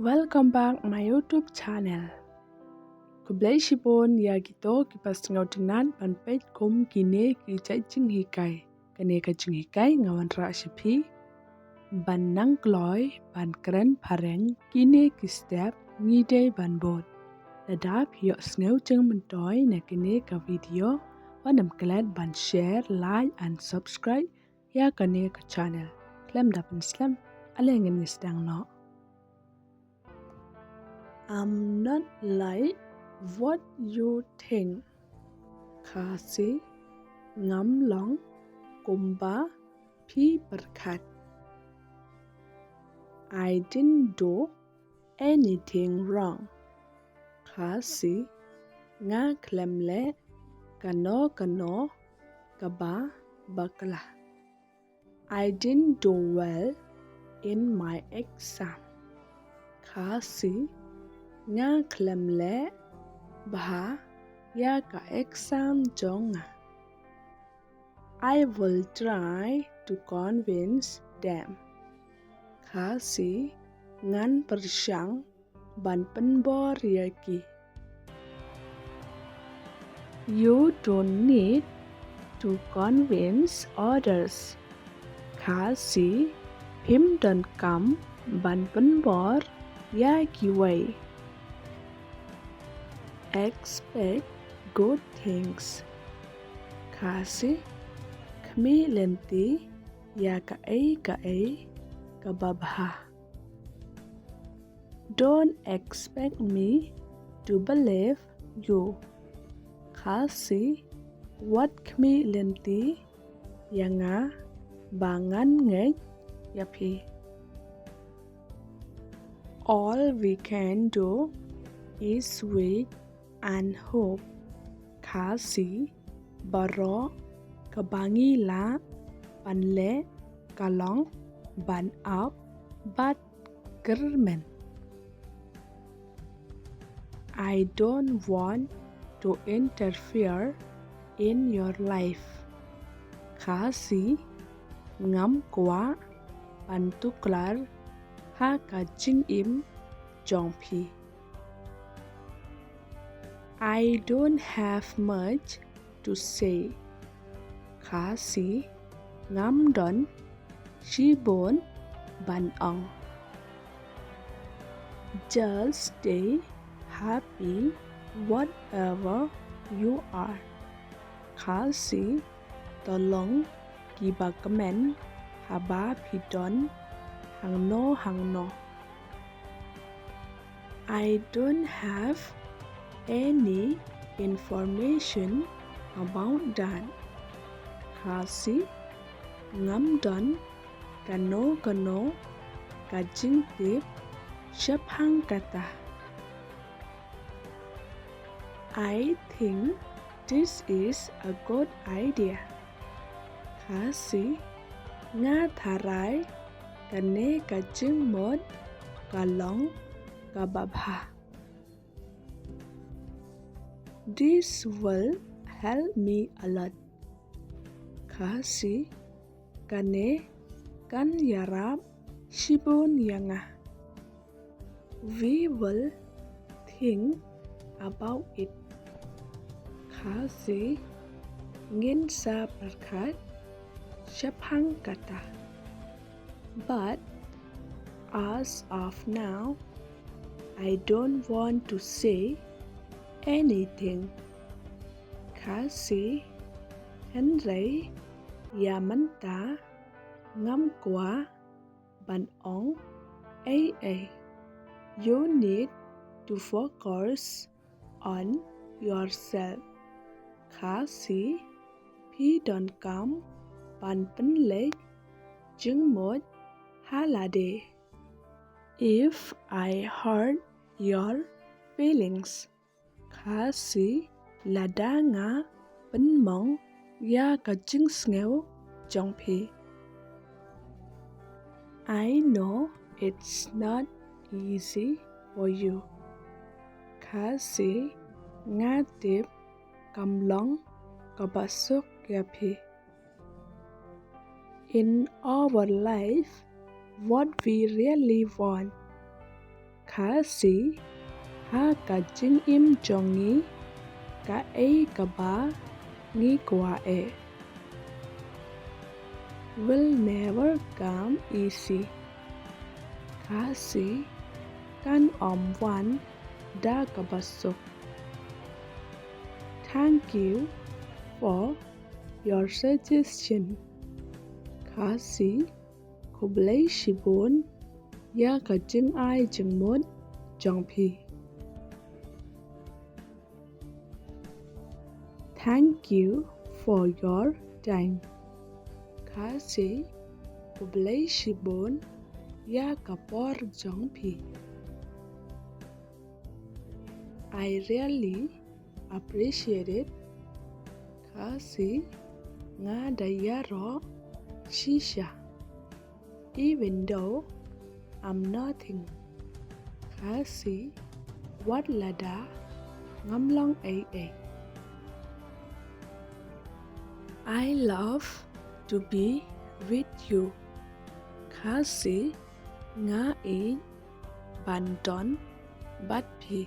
Welcome back my YouTube channel. Kublai shipon ya gito kipas ngau tenan pan page kum kine ki chai ching hikai. Kane ka ching hikai ngawan ra shipi. Ban nang kloi ban kren pareng kine ki step ngide ban bot. Ladap yo sneu cheng mentoy na kine ka video wanam glad ban share, like and subscribe ya kane ka channel. Klem dapan slam alengin nisdang no. I'm not like what you think. Kasi ngam long kumba pi berkat. I didn't do anything wrong. Kasi nga klemle kano kaba bakla. I didn't do well in my exam. Kasi nga klemle bah ya ka exam jonga. I will try to convince them. Kasi ngan persyang ban penbor yaki. You don't need to convince others. Kasi him don't come ban penbor yaki way. Expect good things. Kasi kami lenti ya ka kababha. Don't expect me to believe you. Kasi what kami lenti ya nga bangan ngej yapi. All we can do is wait and hope. Kasi baro kabangi la panle kalong ban up but germen. I don't want to interfere in your life. Kasi ngam kwa pantuklar ha ka jing im jongpi. I don't have much to say. Kasi ngam don shibon ban ong. Just stay happy whatever you are. Kasi tolong kibagamen haba pidon hang no. I don't have any information about that. Kasi ngam don kano kajing tip syapang kata. I think this is a good idea. Kasi nga tharai kane kajing mod kalong kababha. This will help me a lot. Kasi kane kan yarap shibun yanga. We will think about it. Kasi ngin sa berkat syapang kata. But as of now, I don't want to say anything. Kasi henry yamanta ngam kwa ban ong You need to focus on yourself. Kasi pi don't come ban penlek jeng mod halade. If I hurt your feelings. Kasi lada nga penmong ya kajing sngew jongpi. I know it's not easy for you. Kasi ngatip kamlong kabasuk yapi. In our life, what we really want. khá sĩ ha cả chính im cho nghĩ cả ấy cả bá nghĩ quả ệ will never come easy khá sĩ kan van da cả bá sục. Thank you for your suggestion. Khá sĩ khúc lấy sĩ bốn ya cả chứng ai chứng mốt trong phi. Thank you for your time. Khá sĩ khúc lấy sĩ bốn ya cả por trong phi. I really appreciate it. Khá sĩ nga daya ro shisha. Even though I'm nothing. Khá sĩ what là đã ngắm long ấy ấy. I love to be with you. Khá sĩ nga ý bàn đón bắt phi.